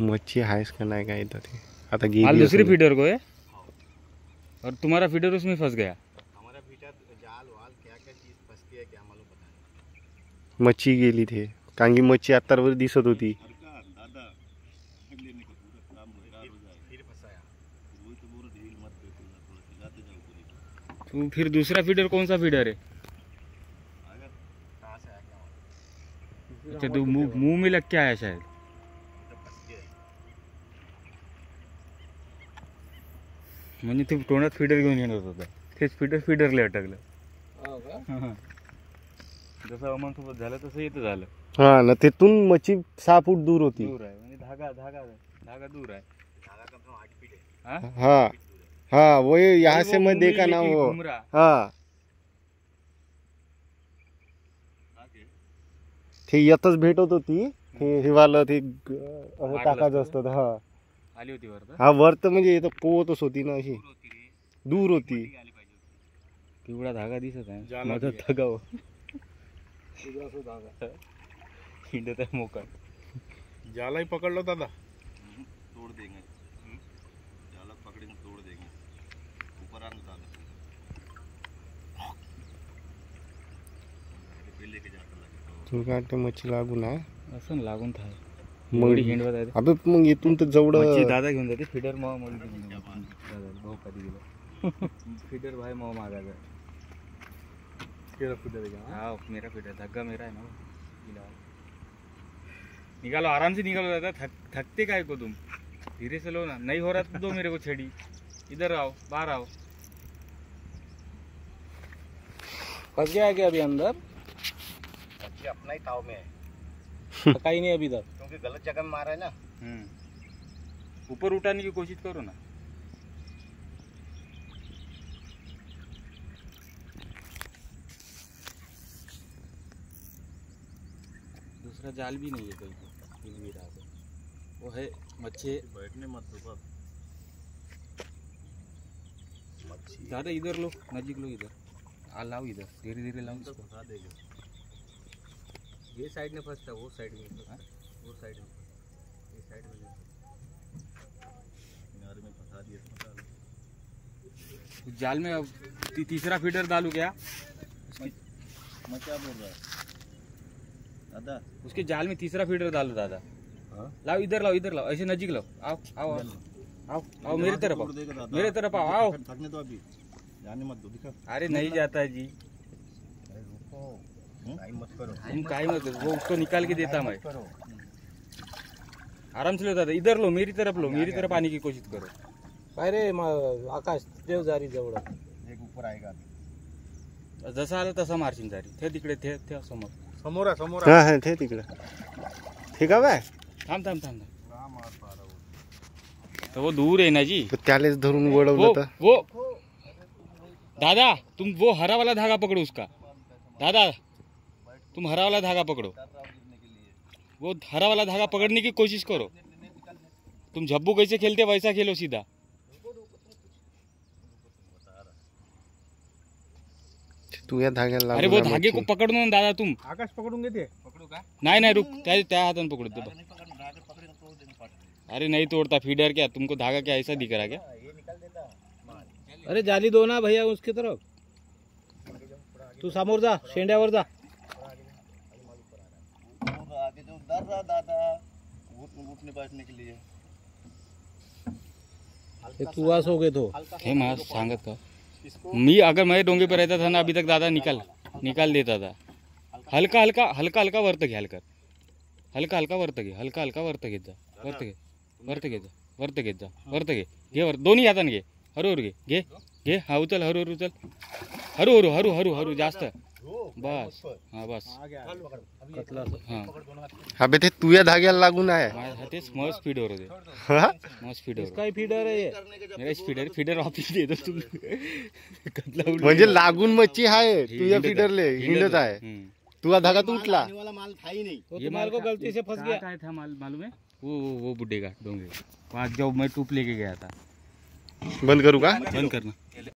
मच्छी हाइस का नहीं का इधर ही आता गिर माल दूसरी फीडर को है और तुम्हारा फीडर उसमें फंस गया। हमारा फीडर जाल वाल क्या क्या चीज फंस गया क्या मालूम पता नहीं। मच्छी गेली थे कारण की मच्छी आत्तावर दिसत होती। तो फिर दूसरा फीडर कौन सा फीडर है? अच्छा तो मुंह में लग के आया शायद। म्हणजे ते तोंडात फीडर घेऊन येणार होता तेच फीडरला अटकलं। जसं अमन सोबत झालं तसं इथं झालं। हाँ ना तिथून मच्छी 6 फूट दूर होती। दूर आहे म्हणजे धागा दूर आहे। धागा कम से कम 8 फीट है। हाँ हाँ हाँ वो यहाँ से मैं देखा ना वो। हाँ ते येतच भेटत होती ते हिवाला ते टाकायचं असतं। हा आली होती वर। हा वर तर म्हणजे इथं पोहतच होती ना अशी दूर होती। पिवळा धागा दिसत आहे माझा धागा हिंडत आहे मोका। जाला ही पकड़ लो दादा। तोड़ देंगे जाला पकड़ेंगे तोड़ देंगे ऊपर आने दादा पहले के जाकर लगे तुला ते मच्छी लागून आहे असं लागून था मग हिंडवत आहे। अबे मग इथून तर जवळ मच्छी दादा घेऊन जाते फीडर मग भाऊ कधी गेलो फीडर भाई मग मागायचा तेरा फीडर है। हाँ मेरा फीडर धग्गा मेरा है ना। निकालो आराम से निकालो दादा थकते काय को तुम धीरे से लो ना नहीं हो रहा तो दो मेरे को छड़ी इधर आओ बाहर आओ। फंस गया क्या अभी अंदर? अच्छी अपना ही ताव में है कहीं नहीं अभी तक क्योंकि गलत जगह में मारा है ना। ऊपर उठाने की कोशिश करो ना। दूसरा जाल भी नहीं है कहीं पे मिल भी रहा है वो है मच्छी बैठने मत दो मच्छी ज़्यादा इधर लो नजीक लो इधर आ लाओ इधर धीरे धीरे लाओ इसको। फंसा देगा ये साइड में फंसता वो साइड में वो साइड में ये साइड में किनारे में फंसा दिया जाल में अब तीसरा फीडर डालू क्या? मैं क्या बोल रहा है दादा उसके जाल में तीसरा फीडर डालो दादा। लाओ इधर लाओ ऐसे नजीक लाओ आओ आओ आओ आओ आओ मेरी तरफ आओ आओ थकने दो अभी जाने मत दो दिखा। अरे नहीं जाता है जी टाइम मत करो तुम काई मत वो उसको निकाल के देता मैं आराम से लो दादा इधर लो मेरी तरफ आने की कोशिश करो। अरे आकाश देव जारी जवळ एक ऊपर आएगा जसं आलं तसं मारशील जारी ते तिकडे ते समोर समोर हा हा ते तिकडे ठीक आहे बाय थांब तो वो दूर है ना जी त्यालेच धरून वळवलं तर वो दादा तुम वो हरा वाला धागा पकड़ो उसका दादा तुम हरा वाला धागा पकड़ो वो हरा वाला धागा पकड़ने की कोशिश करो। तुम झब्बू कैसे खेलते वैसा खेलो सीधा। तू या धाग्याला अरे वो धागे को पकड़ो ना दादा तुम। आकाश पकडून घेते पकडू का नहीं रुक त्या हाथन पकड़ो तो। अरे नहीं तोड़ता फीडर क्या तुमको धागा क्या ऐसा दिख रहा क्या? अरे जाली दो ना भैया उसकी तरफ तू समोर जा शेंड्यावर जा आगे जो डर रहा दादा उठने बैठने के लिए तू असो गे तो हे मां सांगत का मी अगर मैं डोंगे पे रहता था ना अभी तक दादा निकाल देता था। हल्का वर्त घे हल्का वर्त घेत जा घे दोन्ही हाताने घे हळूहळू घे हा उचल हळूहळू जास्त बस हाँ बस हाँ अबे ते तू या धाग्याला लागून आहे तेच मस्त फीडर होते मस्त फीडर काय फीडर आहे मेरा फीडर वापस दे दो तुम म्हणजे लागून मच्छी आहे तू या फीडरले हिंडत आहे तू हा धागा तुटला वाला माल था ही नहीं ये माल को गलती से फंस गया। क्या था माल मालूम है वो बुड्ढे का डोंगे वहाँ जब मैं टूप लेके गया था। बंद करू का? बंद करना।